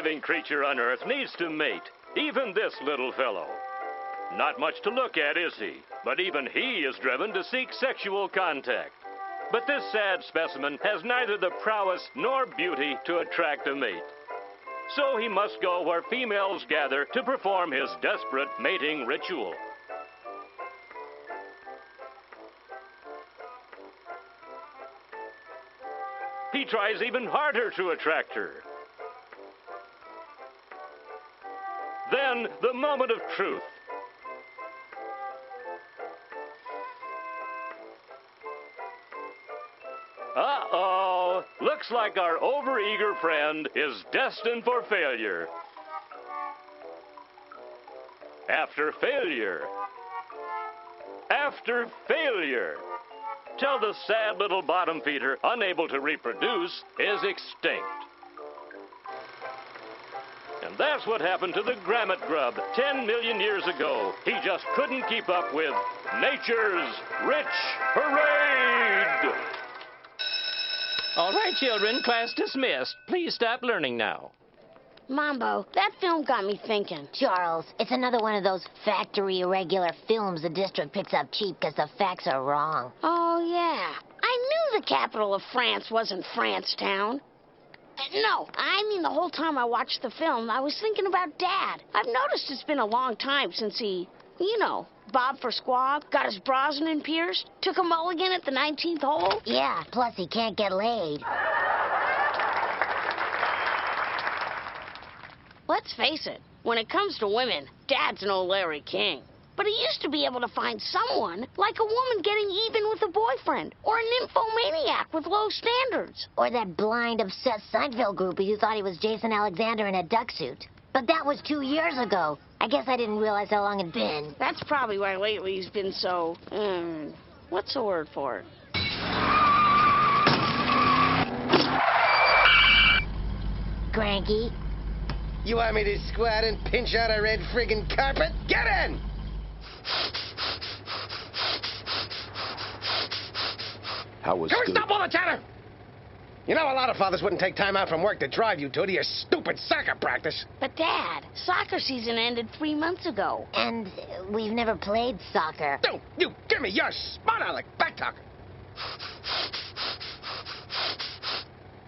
living creature on Earth needs to mate, even this little fellow. Not much to look at, is he? But even he is driven to seek sexual contact. But this sad specimen has neither the prowess nor beauty to attract a mate. So he must go where females gather to perform his desperate mating ritual. He tries even harder to attract her. Then, the moment of truth. Uh-oh. Looks like our overeager friend is destined for failure. After failure. After failure. Till the sad little bottom feeder, unable to reproduce, is extinct. And that's what happened to the Grammet grub 10 million years ago. He just couldn't keep up with nature's rich parade. All right, children, class dismissed. Please stop learning now. Mambo, that film got me thinking. Charles, it's another one of those factory irregular films the district picks up cheap because the facts are wrong. Oh, yeah. I knew the capital of France wasn't Francetown. No, I mean the whole time I watched the film, I was thinking about Dad. I've noticed it's been a long time since he, Bob for Squab, got his Brosnan pierced, took a mulligan at the 19th hole. Yeah, plus he can't get laid. Let's face it, when it comes to women, Dad's no Larry King. But he used to be able to find someone, like a woman getting even with a boyfriend, or a nymphomaniac with low standards. Or that blind, obsessed Seinfeld groupie who thought he was Jason Alexander in a duck suit. But that was 2 years ago. I guess I didn't realize how long it'd been. That's probably why lately he's been so, what's the word for it? Cranky. You want me to squat and pinch out a red friggin' carpet? Get in! How was Can we school? stop all the chatter? You know, a lot of fathers wouldn't take time out from work to drive you to your stupid soccer practice. But, Dad, soccer season ended 3 months ago. And we've never played soccer. Don't you give me your spot aleck back talk.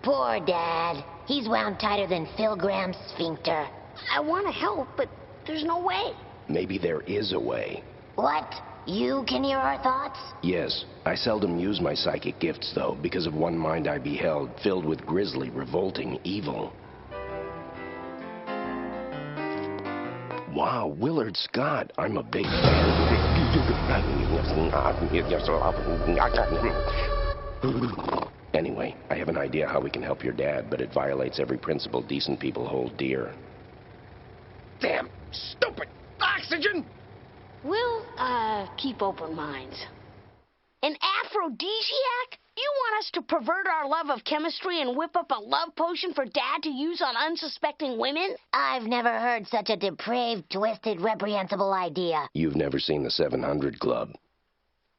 Poor Dad. He's wound tighter than Phil Graham's sphincter. I want to help, but there's no way. Maybe there is a way. What? You can hear our thoughts? Yes. I seldom use my psychic gifts, though, because of one mind I beheld, filled with grisly, revolting evil. Wow, Willard Scott. I'm a big fan. Anyway, I have an idea how we can help your dad, but it violates every principle decent people hold dear. Damn stupid oxygen! We'll, keep open minds. An aphrodisiac? You want us to pervert our love of chemistry and whip up a love potion for Dad to use on unsuspecting women? I've never heard such a depraved, twisted, reprehensible idea. You've never seen the 700 Club.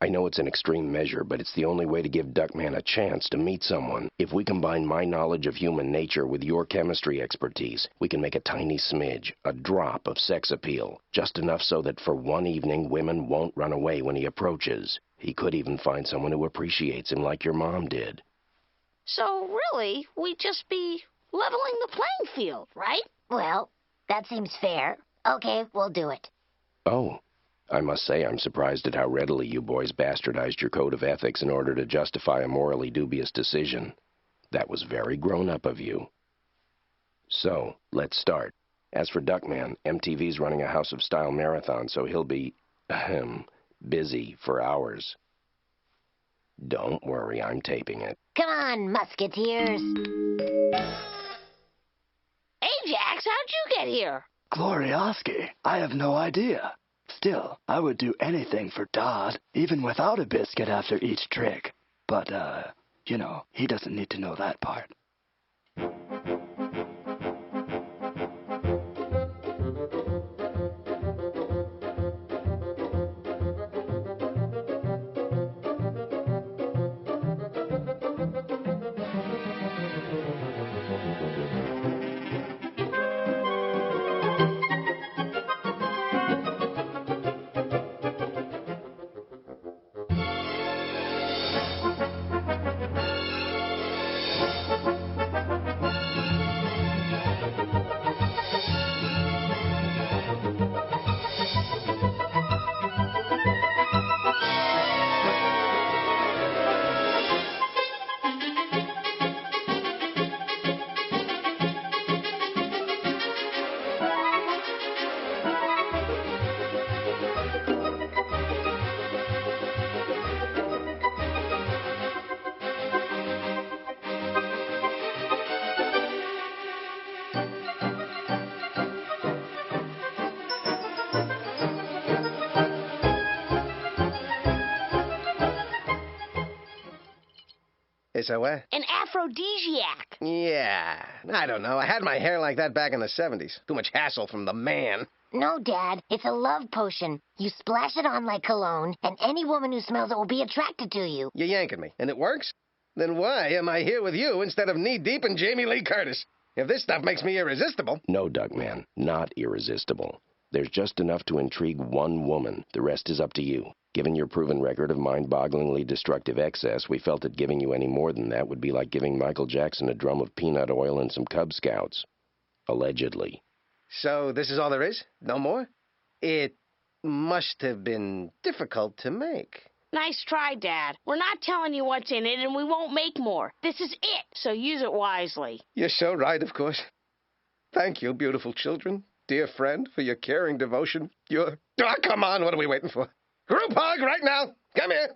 I know it's an extreme measure, but it's the only way to give Duckman a chance to meet someone. If we combine my knowledge of human nature with your chemistry expertise, we can make a tiny smidge, a drop of sex appeal, just enough so that for one evening women won't run away when he approaches. He could even find someone who appreciates him like your mom did. So, really, we'd just be leveling the playing field, right? Well, that seems fair. Okay, we'll do it. Oh. I must say I'm surprised at how readily you boys bastardized your code of ethics in order to justify a morally dubious decision. That was very grown-up of you. So, let's start. As for Duckman, MTV's running a House of Style marathon, so he'll be, busy for hours. Don't worry, I'm taping it. Come on, musketeers. Ajax, how'd you get here? Glorioski, I have no idea. Still, I would do anything for Dodd, even without a biscuit after each trick. But, he doesn't need to know that part. so what? An aphrodisiac. Yeah, I don't know. I had my hair like that back in the 70s. Too much hassle from the man. No, Dad. It's a love potion. You splash it on like cologne, and any woman who smells it will be attracted to you. You're yanking me, and it works? Then why am I here with you instead of knee-deep in Jamie Lee Curtis? If this stuff makes me irresistible... No, Duckman, not irresistible. There's just enough to intrigue one woman. The rest is up to you. Given your proven record of mind-bogglingly destructive excess, we felt that giving you any more than that would be like giving Michael Jackson a drum of peanut oil and some Cub Scouts. Allegedly. So this is all there is? No more? It must have been difficult to make. Nice try, Dad. We're not telling you what's in it, and we won't make more. This is it, so use it wisely. You're so right, of course. Thank you, beautiful children. Dear friend, for your caring devotion. You're... Oh, come on, what are we waiting for? Group hug right now. Come here.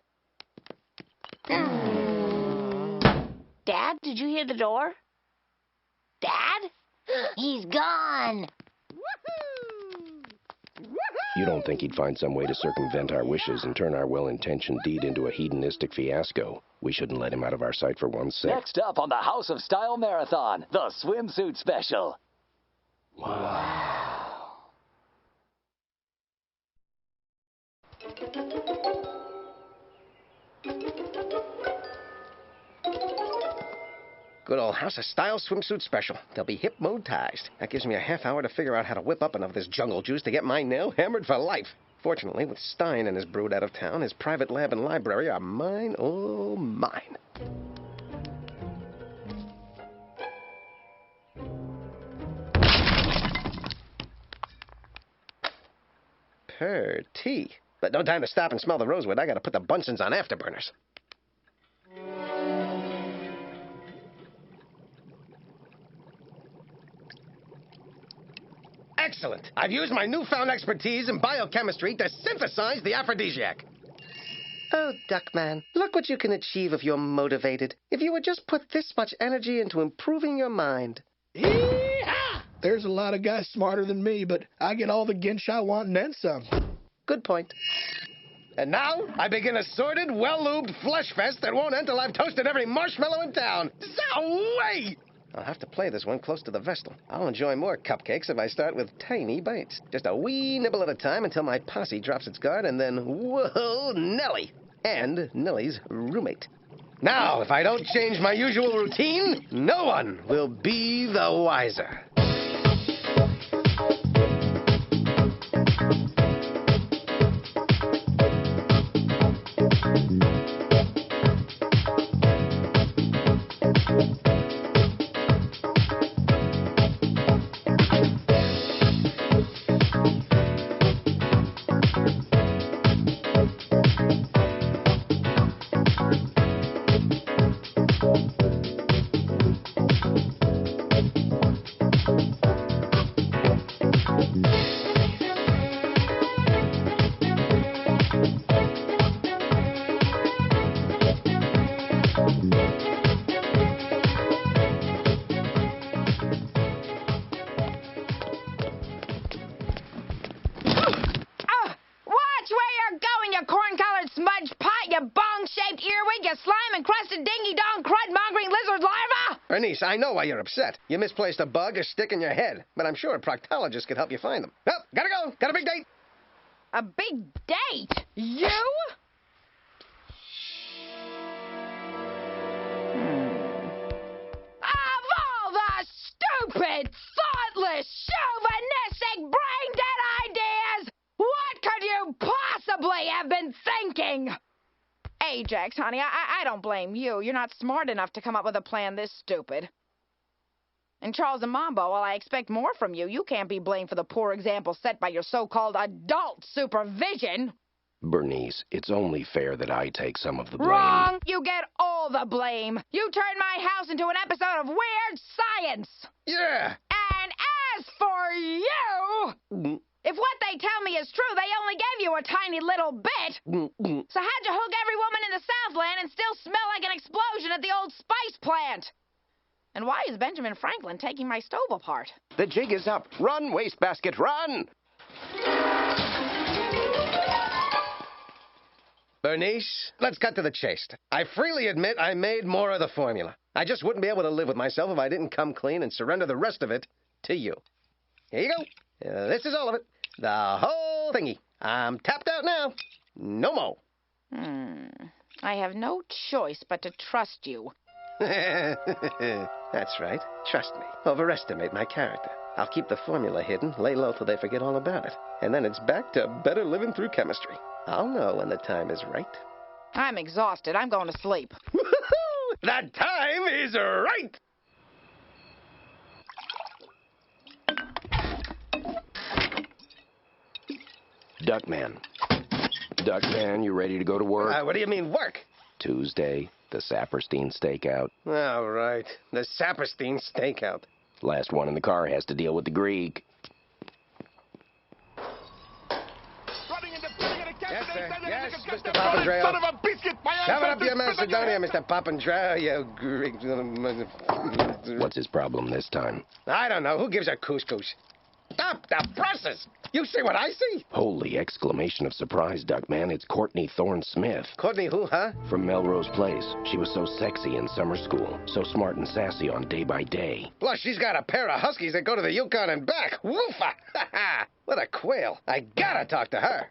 Dad, did you hear the door? Dad? He's gone. You don't think he'd find some way to circumvent our wishes and turn our well-intentioned deed into a hedonistic fiasco? We shouldn't let him out of our sight for 1 sec. Next up on the House of Style Marathon, the swimsuit special. Wow. Good old House of Style swimsuit special. They'll be hypnotized. That gives me a half hour to figure out how to whip up enough of this jungle juice to get my nail hammered for life. Fortunately, with Stein and his brood out of town, his private lab and library are mine, oh, mine. Pretty. But no time to stop and smell the rosewood. I gotta put the Bunsen's on afterburners. Excellent. I've used my newfound expertise in biochemistry to synthesize the aphrodisiac. Oh, Duckman, look what you can achieve if you're motivated. If you would just put this much energy into improving your mind. Yee-haw! There's a lot of guys smarter than me, but I get all the ginch I want and then some. Good point. And now, I begin a sordid, well-lubed flesh fest that won't end till I've toasted every marshmallow in town. Zowie! I'll have to play this one close to the Vestal. I'll enjoy more cupcakes if I start with tiny bites. Just a wee nibble at a time until my posse drops its guard, and then, whoa, Nellie! And Nellie's roommate. Now, if I don't change my usual routine, no one will be the wiser. Bernice, I know why you're upset. You misplaced a bug or stick in your head, but I'm sure a proctologist could help you find them. Well, gotta go. Got a big date. A big date? You? Of all the stupid, thoughtless, chauvinistic, brain-dead ideas, what could you possibly have been thinking? Ajax, honey, I don't blame you. You're not smart enough to come up with a plan this stupid. And Charles and Mambo, while I expect more from you, you can't be blamed for the poor example set by your so-called adult supervision. Bernice, it's only fair that I take some of the blame. Wrong! You get all the blame. You turned my house into an episode of Weird Science. Yeah. And as for you... If what they tell me is true, they only gave you a tiny little bit. So how'd you hook every woman in the Southland and still smell like an explosion at the old spice plant? And why is Benjamin Franklin taking my stove apart? The jig is up. Run, wastebasket, run! Bernice, let's cut to the chase. I freely admit I made more of the formula. I just wouldn't be able to live with myself if I didn't come clean and surrender the rest of it to you. Here you go. This is all of it. The whole thingy. I'm tapped out now. No more. I have no choice but to trust you. That's right. Trust me. Overestimate my character. I'll keep the formula hidden, lay low till they forget all about it. And then it's back to better living through chemistry. I'll know when the time is right. I'm exhausted. I'm going to sleep. The time is right! Duckman. Duckman, you ready to go to work? What do you mean, work? Tuesday, the Saperstein stakeout. All right. The Saperstein stakeout. Last one in the car has to deal with the Greek. Yes, sir. Yes, Mr. Papandreou. Son of a biscuit! Shove it up your Macedonia, Mr. Papandreou, you Greek. What's his problem this time? I don't know. Who gives a couscous? Stop the presses! You see what I see? Holy exclamation of surprise, Duckman. It's Courtney Thorne-Smith. Courtney who, huh? From Melrose Place. She was so sexy in summer school. So smart and sassy on Day by Day. Plus, she's got a pair of huskies that go to the Yukon and back. Woofa! What a quail. I gotta talk to her.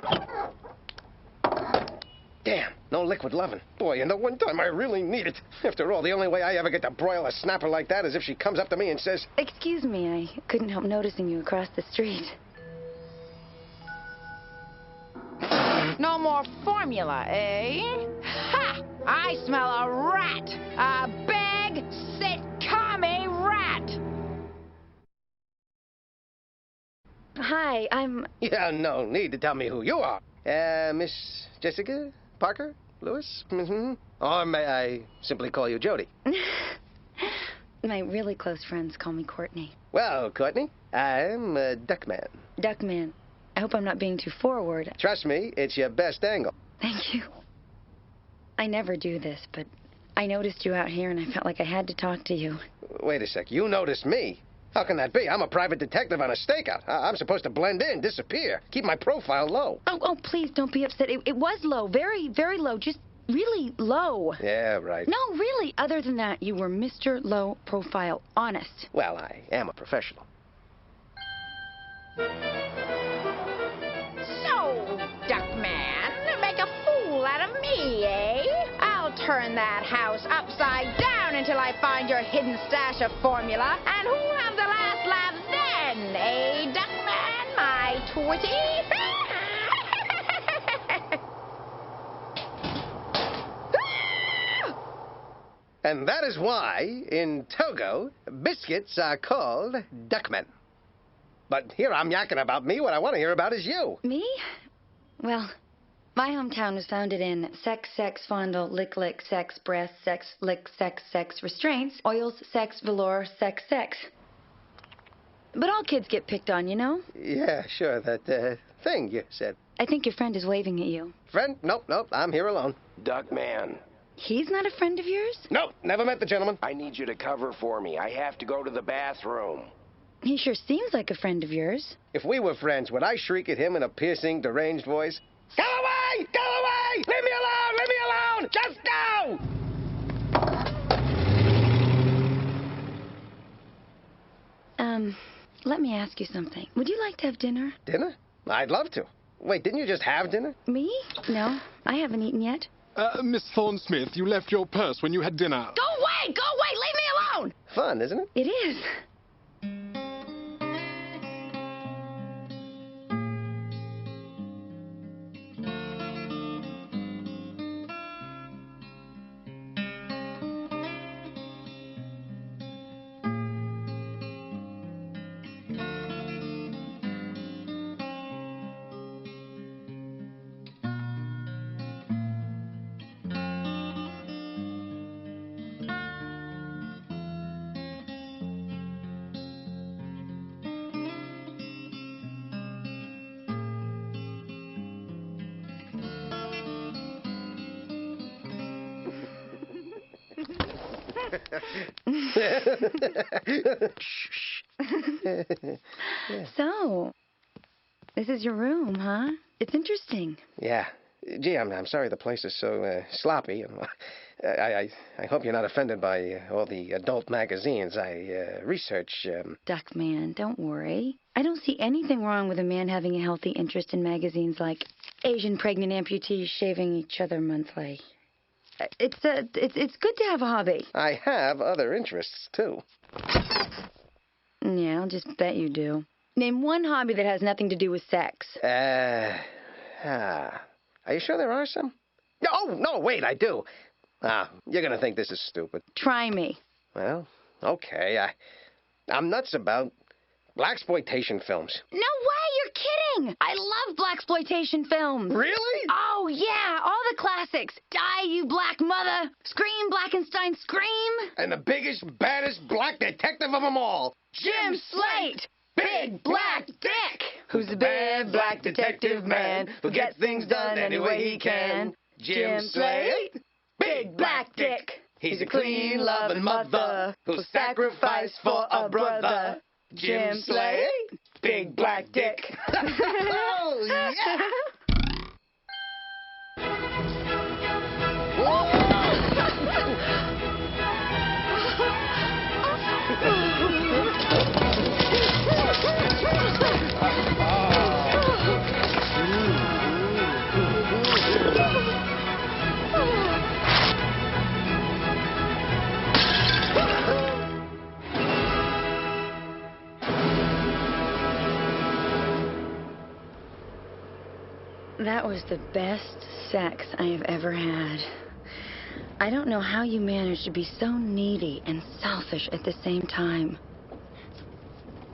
Damn, no liquid lovin'. Boy, and the one time I really need it. After all, the only way I ever get to broil a snapper like that is if she comes up to me and says, "Excuse me, I couldn't help noticing you across the street." No more formula, eh? Ha! I smell a rat. A big, sitcom-y rat. Hi, I'm... Yeah, no need to tell me who you are. Miss Jessica Parker Lewis? Mm-hmm. Or may I simply call you Jody? My really close friends call me Courtney. Well, Courtney, I'm Duckman. Duckman. I hope I'm not being too forward. Trust me, it's your best angle. Thank you. I never do this, but I noticed you out here and I felt like I had to talk to you. Wait a sec, you noticed me? How can that be? I'm a private detective on a stakeout. I'm supposed to blend in, disappear, keep my profile low. Oh, please don't be upset. It was low, very, very low, just really low. Yeah, right. No, really. Other than that, you were Mr. Low Profile, honest. Well, I am a professional. Duckman, make a fool out of me, eh? I'll turn that house upside down until I find your hidden stash of formula. And who'll have the last laugh then, eh, Duckman, my twitty? And that is why, in Togo, biscuits are called Duckmen. But here I'm yakking about me. What I want to hear about is you. Me? Well, my hometown was founded in sex, sex, fondle, lick, lick, sex, breath, sex, lick, sex, sex, restraints, oils, sex, velour, sex, sex. But all kids get picked on, you know? Yeah, sure, that thing you said. I think your friend is waving at you. Friend? Nope, I'm here alone. Duckman. He's not a friend of yours? Nope, never met the gentleman. I need you to cover for me. I have to go to the bathroom. He sure seems like a friend of yours. If we were friends, would I shriek at him in a piercing, deranged voice? Go away! Go away! Leave me alone! Leave me alone! Just go! Let me ask you something. Would you like to have dinner? Dinner? I'd love to. Wait, didn't you just have dinner? Me? No, I haven't eaten yet. Miss Thorne-Smith, you left your purse when you had dinner. Go away! Go away! Leave me alone! Fun, isn't it? It is. So, this is your room, huh? It's interesting. Yeah, Gee, I'm sorry the place is so sloppy. I hope you're not offended by all the adult magazines I research. Duckman, don't worry. I don't see anything wrong with a man having a healthy interest in magazines like Asian pregnant amputees shaving each other monthly. It's good to have a hobby. I have other interests, too. Yeah, I'll just bet you do. Name one hobby that has nothing to do with sex. Are you sure there are some? Oh, no, wait, I do. You're going to think this is stupid. Try me. Well, okay. I'm nuts about blaxploitation films. No way, you're kidding! I love blaxploitation films. Really? Oh, yeah, all the classics. Die, You Black Mother, Scream, Blackenstein, Scream. And the biggest, baddest black detective of them all. Jim Slate, Big Black Dick. Who's the bad black detective man who gets things done any way he can? Jim Slate, Big Black Dick. He's a clean, loving mother who'll sacrifice for a brother. Jim Slate, Big Black Dick. Oh, yeah! That was the best sex I have ever had. I don't know how you managed to be so needy and selfish at the same time.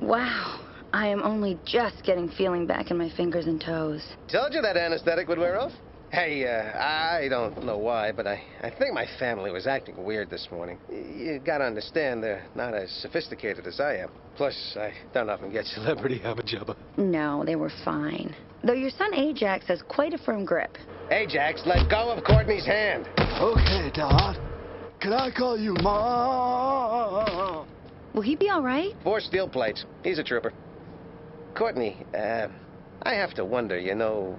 Wow, I am only just getting feeling back in my fingers and toes. Told you that anesthetic would wear off. Hey, I don't know why, but I think my family was acting weird this morning. You gotta understand, they're not as sophisticated as I am. Plus, I don't often get celebrity jabba. No, they were fine. Though your son Ajax has quite a firm grip. Ajax, let go of Courtney's hand. Okay, Dad. Can I call you Mom? Will he be all right? 4 steel plates. He's a trooper. Courtney, I have to wonder,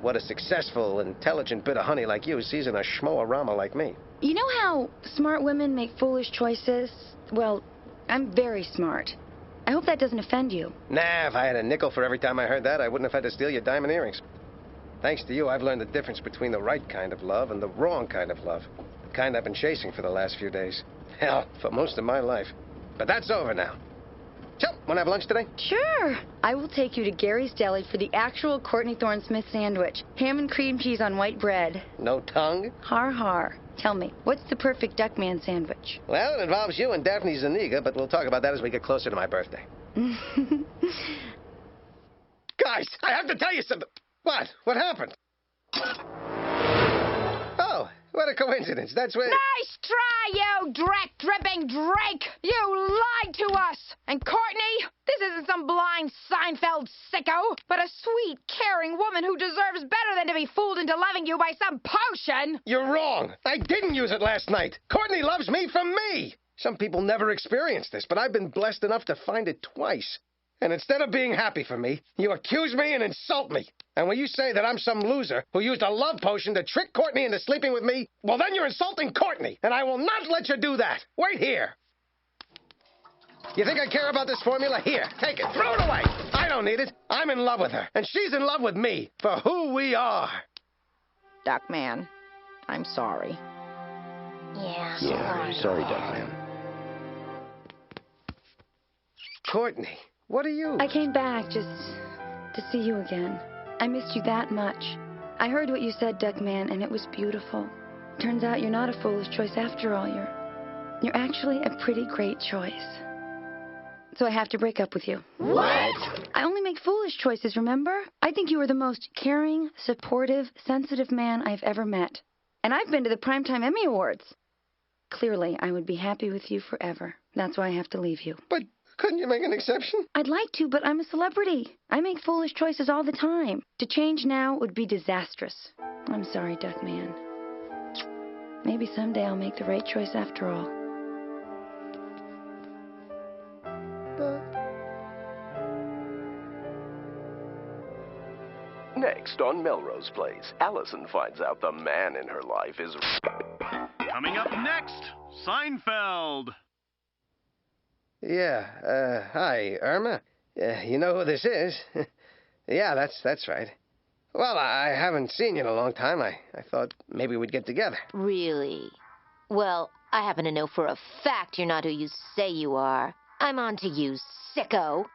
what a successful, intelligent bit of honey like you sees in a schmo-a-rama like me. You know how smart women make foolish choices? Well, I'm very smart. I hope that doesn't offend you. Nah, if I had a nickel for every time I heard that, I wouldn't have had to steal your diamond earrings. Thanks to you, I've learned the difference between the right kind of love and the wrong kind of love. The kind I've been chasing for the last few days. Hell, for most of my life. But that's over now. So, want to have lunch today? Sure. I will take you to Gary's Deli for the actual Courtney Thorne-Smith sandwich. Ham and cream cheese on white bread. No tongue? Har har. Tell me, what's the perfect Duckman sandwich? Well, it involves you and Daphne Zuniga, but we'll talk about that as we get closer to my birthday. Guys, I have to tell you something. What? What happened? Oh, what a coincidence. That's where... Nice try, you dreck-dripping Drake! You lied to us! And Courtney, this isn't some blind Seinfeld sicko, but a sweet, caring woman who deserves better than to be fooled into loving you by some potion! You're wrong. I didn't use it last night. Courtney loves me from me. Some people never experience this, but I've been blessed enough to find it twice. And instead of being happy for me, you accuse me and insult me. And when you say that I'm some loser who used a love potion to trick Courtney into sleeping with me, well, then you're insulting Courtney, and I will not let you do that. Wait here. You think I care about this formula? Here, take it. Throw it away. I don't need it. I'm in love with her, and she's in love with me for who we are. Duckman, I'm sorry. Yeah, Sorry, Duckman. Courtney, what are you? I came back just to see you again. I missed you that much. I heard what you said, Duckman, and it was beautiful. Turns out you're not a foolish choice after all. You're actually a pretty great choice. So I have to break up with you. What? I only make foolish choices, remember? I think you are the most caring, supportive, sensitive man I've ever met. And I've been to the Primetime Emmy Awards. Clearly, I would be happy with you forever. That's why I have to leave you. But couldn't you make an exception? I'd like to, but I'm a celebrity. I make foolish choices all the time. To change now would be disastrous. I'm sorry, Duckman. Maybe someday I'll make the right choice after all. Next on Melrose Place, Allison finds out the man in her life is... Coming up next, Seinfeld. Yeah, hi, Irma. You know who this is? Yeah, that's right. Well, I haven't seen you in a long time. I thought maybe we'd get together. Really? Well, I happen to know for a fact you're not who you say you are. I'm on to you, sicko.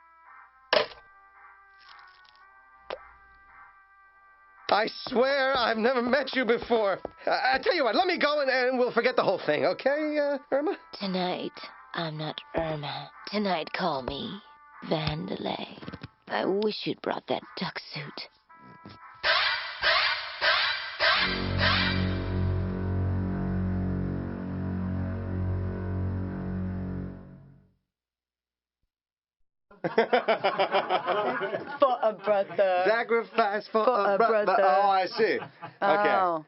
I swear I've never met you before. I tell you what, let me go and we'll forget the whole thing, okay, Irma? Tonight, I'm not Irma. Tonight, call me Vandelay. I wish you'd brought that duck suit. For a brother. Sacrifice for a brother. Oh, I see. Okay. Oh.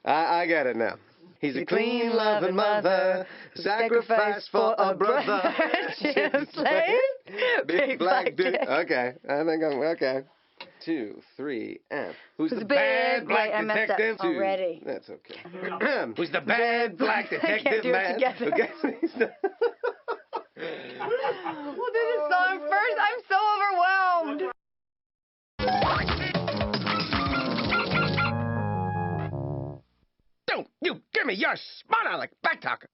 I get it now. He's a clean, loving mother. Sacrifice for a brother. Jim Slade. Big black dude. Okay. I think I'm okay. 2, 3, and who's the bad black detective? I already. That's okay. Who's the bad black detective can't do man? it together. Okay. We'll do this song first. I'm so overwhelmed. Don't you give me your smart aleck back talker.